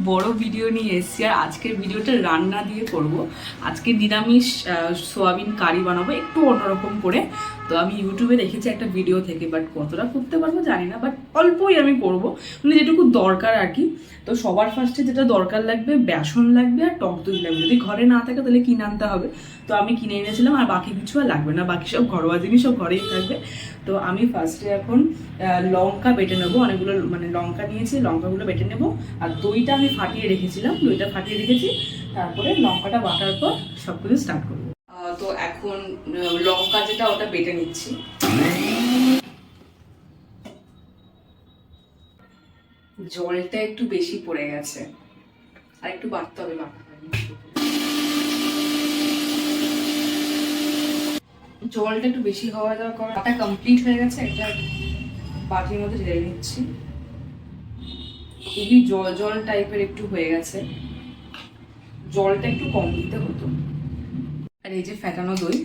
বড় ভিডিও নিয়ে এসেছি আর আজকের ভিডিওটা রান্না দিয়ে করব। আজকে নিরামিষ সোয়াবিন কারি বানাবো একটু অন্যরকম করে। তো আমি ইউটিউবে দেখেছি একটা ভিডিও থেকে, বাট কতটা করতে পারবো জানি না, বাট অল্পই আমি করব, মানে যেটুকু দরকার আর কি। তো সবার ফার্স্টে যেটা দরকার লাগবে, বেসন লাগবে আর টক দই লাগবে। যদি ঘরে না থাকে তাহলে কিনে আনতে হবে। তো আমি কিনে এনেছিলাম, আর বাকি কিছু আর লাগবে না, বাকি সব ঘরোয়া জিনিস সব ঘরেই থাকবে। তো আমি ফার্স্টে এখন লঙ্কা বেটে নেবো, অনেকগুলো মানে লঙ্কা নিয়েছি, লঙ্কাগুলো বেটে নেবো। আর দইটা আমি ফাটিয়ে রেখেছিলাম, দইটা ফাটিয়ে রেখেছি। তারপরে লঙ্কাটা বাটার পর সব কিছু স্টার্ট করবো। তো এখন লঙ্কা যেটা ওটা বেটে নিচ্ছি। জলটা একটু বেশি পড়ে গেছে, আর একটু বাড়তে হবে, বাটা হয়নি। জলটা একটু বেশি হওয়া যাওয়ার কারণে বাটা কমপ্লিট হয়ে গেছে। একটা বাটির মধ্যে ঢেলে নিচ্ছি। খুবই জল জল টাইপের একটু হয়ে গেছে, জলটা একটু কম দিতে হতো। আর এই যে ফ্যাটানো দই,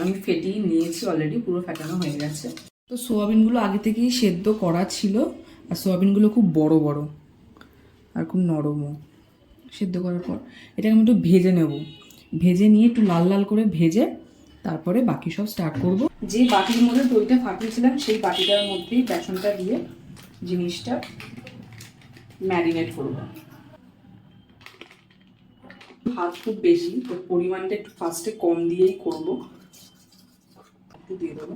আমি ফেটিয়ে নিয়েছি অলরেডি, পুরো ফ্যাটানো হয়ে গেছে। তো সোয়াবিনগুলো আগে থেকেই সেদ্ধ করা ছিল, আর সোয়াবিনগুলো খুব বড় বড় আর খুব নরমও। সেদ্ধ করার পর এটাকে আমি একটু ভেজে নেব, ভেজে নিয়ে একটু লাল লাল করে ভেজে তারপরে বাকি সব স্টার্ট করব। যে বাটির মধ্যে দইটা ফাটিয়েছিলাম সেই বাটিটার মধ্যেই বেসনটা দিয়ে জিনিসটা ম্যারিনেট করবো। ভাত খুব বেশি, তো পরিমাণটা একটু ফার্স্টে কম দিয়েই করবো। একটু দিয়ে দেবো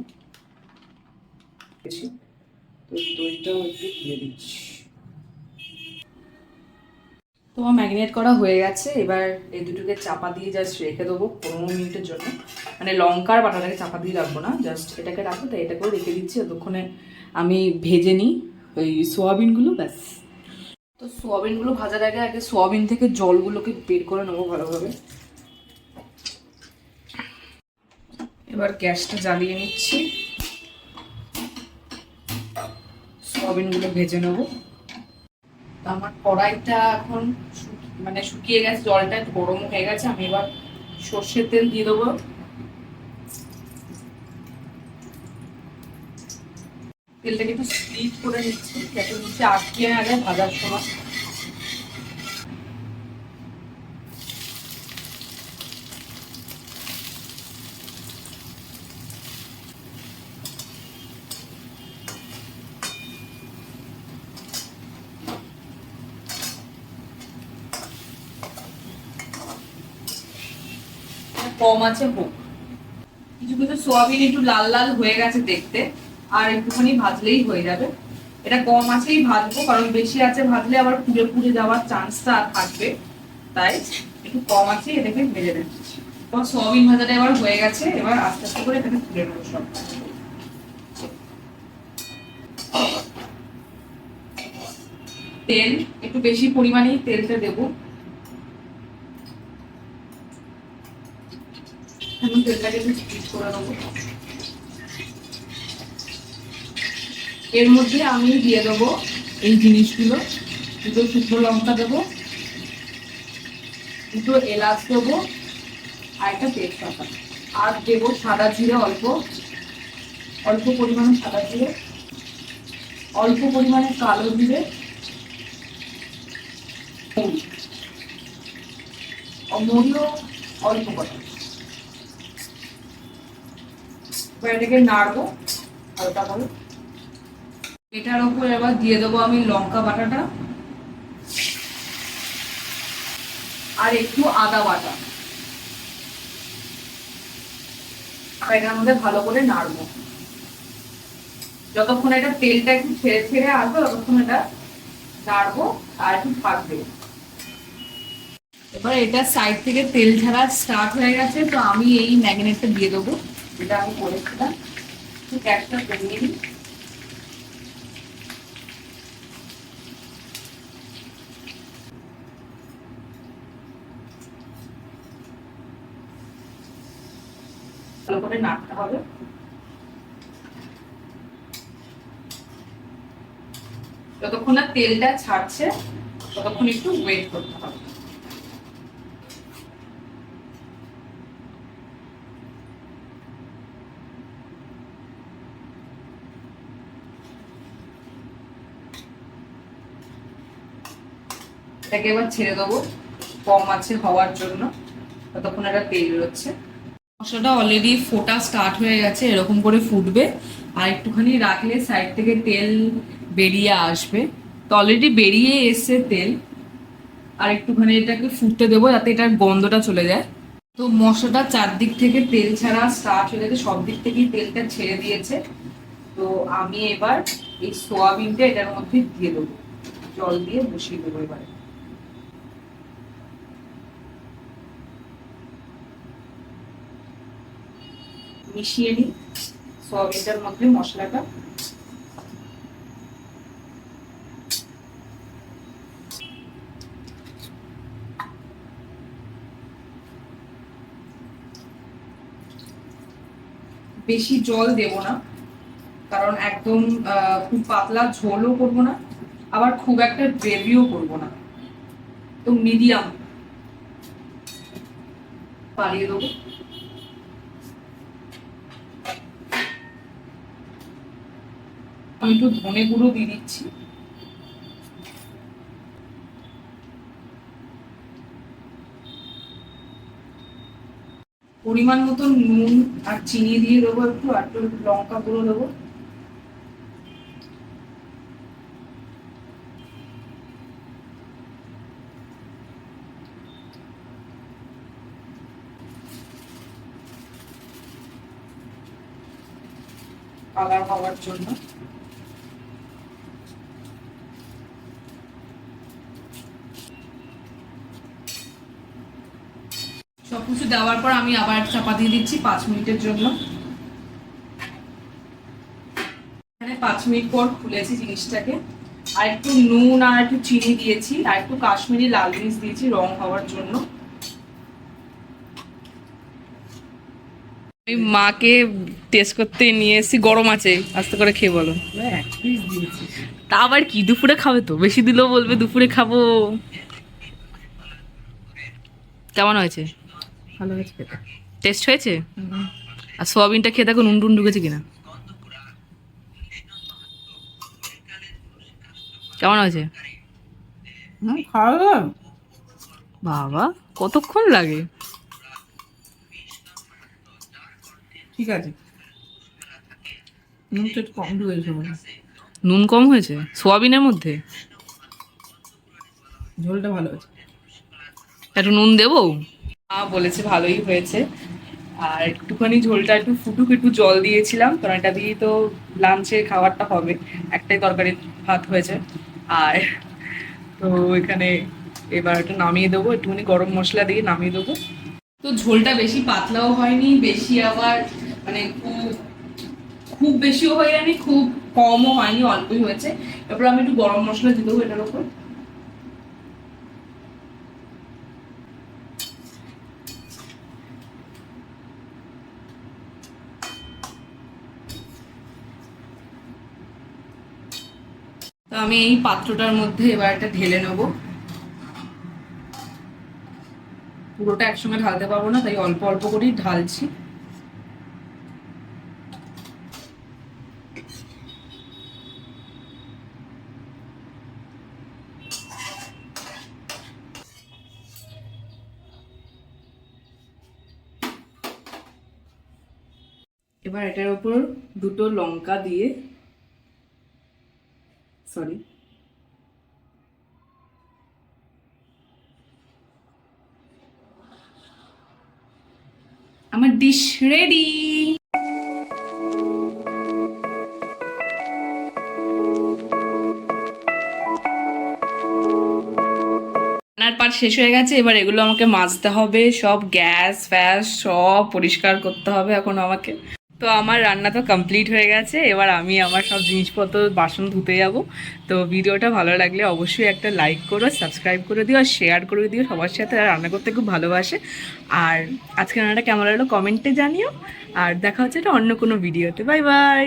বেশি, তো দইটাও একটু দিয়ে দিচ্ছি। তোমার ম্যারিনেট করা হয়ে গেছে। এবার এই দুটোকে চাপা দিয়ে জাস্ট রেখে দেবো 15 মিনিটের জন্য। মানে লঙ্কার বাটাটাকে চাপা দিয়ে রাখবো না, জাস্ট এটাকে রাখবো, তাই এটা করে রেখে দিচ্ছি। ততক্ষণে আমি ভেজে নিই ওই সোয়াবিনগুলো, ব্যাস। তো সোয়াবিনগুলো ভাজার আগে আগে সোয়াবিন থেকে জলগুলোকে বের করে নেবো ভালোভাবে। এবার গ্যাসটা জ্বালিয়ে নিচ্ছি, সোয়াবিনগুলো ভেজে নেবো। আমার কড়াইটা এখন মানে শুকিয়ে গেছে, জলটা একটু গরম হয়ে গেছে। আমি এবার সর্ষের তেল দিয়ে দেবো। তেলটাকে একটু স্প্লিট করে নিচ্ছি যাতে নিচে আটকে না যায় ভাজার সময়। কম আছে হোক, কিছু কিছু সোয়াবিন একটু লাল লাল হয়ে গেছে দেখতে, আর একটুখানি ভাজলেই হয়ে যাবে। এটা কম আছেই ভাজবো, কারণ বেশি আছে ভাজলে আবার পুড়ে পুড়ে যাওয়ার চান্সটা থাকবে, তাই একটু কম আছে এটাকে ভেজে নিচ্ছি। তোমার সোয়াবিন ভাজাটা এবার হয়ে গেছে, এবার আস্তে আস্তে করে এটাকে তুলে নেবো সব। তেল একটু বেশি পরিমাণেই তেলটা দেবো। আমি তেলটাকে একটু স্প্লিট করে নেবো। এর মধ্যে আমি দিয়ে দেবো এই জিনিসগুলো, দুটো শুকনো লঙ্কা দেবো, দুটো এলাচ দেবো, আর একটা তেজপাতা, আর দেবো সাদা জিরে অল্প, অল্প পরিমাণে সাদা জিরে, অল্প পরিমাণে কালো জিরে, মরিও অল্প করে। এবার এটাকে নাড়বো হালকা করে। এটার উপর এবার দিয়ে দেবো আমি লঙ্কা বাটাটা আর একটু আদা বাটা। এটার মধ্যে ভালো করে নাড়বো যতক্ষণ এটা তেলটা একটু ছেড়ে ছেড়ে আসবে, ততক্ষণ এটা নাড়বো আর একটু থাকবে। এবার এটা সাইড থেকে তেল ছাড়া স্টার্ট হয়ে গেছে, তো আমি এই ম্যাগনেটটা দিয়ে দেবো, যেটা আমি করেছিলাম। ঠিক একটা কমিয়ে নিই। ভালো করে নাড়তে হবে। যতক্ষণ না তেলটা ছাড়ছে ততক্ষণ একটু ওয়েট করতে হবে। এটাকে এবার ছেড়ে দেবো কম আছে হওয়ার জন্য, ততক্ষণ একটা তেল বেরোচ্ছে। মশলাটা অলরেডি ফোটা স্টার্ট হয়ে গেছে, এরকম করে ফুটবে আর একটুখানি রাখলে সাইড থেকে তেল বেরিয়ে আসবে। তো অলরেডি বেরিয়ে এসছে তেল, আর একটুখানি এটাকে ফুটতে দেবো যাতে এটার গন্ধটা চলে যায়। তো মশলাটা চারদিক থেকে তেল ছাড়া স্টার্ট হয়ে গেছে, সব দিক থেকেই তেলটা ছেড়ে দিয়েছে। তো আমি এবার এই সোয়াবিনটা এটার মধ্যে দিয়ে দেবো, জল দিয়ে বসিয়ে দেবো এবারে। মিশিয়ে নিই সোয়াবিনটার মধ্যে মশলাটা। বেশি জল দেব না, কারণ একদম খুব পাতলা ঝোলও করবো না, আবার খুব একটা গ্রেভিও করবো না, তো মিডিয়াম বাড়িয়ে দেবো। আমি একটু ধনে গুঁড়ো দিয়ে দিচ্ছি। পরিমাণ মতো নুন আর চিনি দিয়ে দেবো একটু, আর একটু লঙ্কা গুঁড়ো দেবো। কালার হওয়ার জন্য। সবকিছু দেওয়ার পর আমি আবার চাপা দিয়ে দিচ্ছি 5 মিনিটের জন্য। এখানে 5 মিনিট পর খুলেছি জিনিসটাকে, আর একটু নুন আর একটু চিনি দিয়েছি, আর একটু কাশ্মীরি লাল মির্চ দিয়েছি রং হওয়ার জন্য। আমি মাকে টেস্ট করতে নিয়ে এসেছি, গরম আছে, আস্তে করে খেয়ে বলো। তা আবার কি, দুপুরে খাবে তো, বেশি দিলেও বলবে দুপুরে খাবো। কেমন হয়েছে? ভালো হয়েছে খেতে। টেস্ট হয়েছে? আর সোয়াবিনটা খেয়ে দেখো নুন টুন ঢুকেছে কিনা। কেমন হয়েছে? খাওয়া বাবা কতক্ষণ লাগে? ঠিক আছে, নুনটা একটু কম ঢুকেছে মনে হয়। নুন কম হয়েছে সোয়াবিনের মধ্যে? ঝোলটা ভালো হয়েছে। একটু নুন দেবো? বলেছে ভালোই হয়েছে। আর একটুখানি ঝোলটা একটু ফুটুক, একটু জল দিয়েছিলাম, কারণ এটা দিয়েই তো লাঞ্চে খাবারটা হবে। একটাই তরকারি ভাত হয়েছে। আর তো এখানে এবার একটু নামিয়ে দেবো, একটুখানি গরম মশলা দিয়ে নামিয়ে দেবো। তো ঝোলটা বেশি পাতলাও হয়নি, বেশি আবার মানে খুব খুব বেশিও হয়ে যায়নি, খুব কমও হয়নি, অল্পই হয়েছে। এরপর আমি একটু গরম মশলা দিয়ে দেবো এটার উপর। তো আমি এই পাত্রটার মধ্যে এবার এটা ঢেলে নেবো। পুরোটা একসঙ্গে ঢালতে পারবো না, তাই অল্প অল্প করেই ঢালছি। এবার এটার উপর দুটো লঙ্কা দিয়ে, সরি, আমার ডিশ রেডি। রান্নার পাট শেষ হয়ে গেছে, এবার এগুলো আমাকে মাজতে হবে, সব গ্যাস ফ্যাস সব পরিষ্কার করতে হবে এখন আমাকে। তো আমার রান্না তো কমপ্লিট হয়ে গেছে, এবার আমি আমার সব জিনিসপত্র বাসন ধুতে যাব। তো ভিডিওটা ভালো লাগলে অবশ্যই একটা লাইক করো, সাবস্ক্রাইব করে দিও আর শেয়ার করে দিও সবার সাথে। আর রান্না করতে খুব ভালোবাসে। আর আজকে রান্নাটা কেমন লাগলো কমেন্টে জানিও। আর দেখা হচ্ছে এটা অন্য কোনো ভিডিওতে। Bye bye.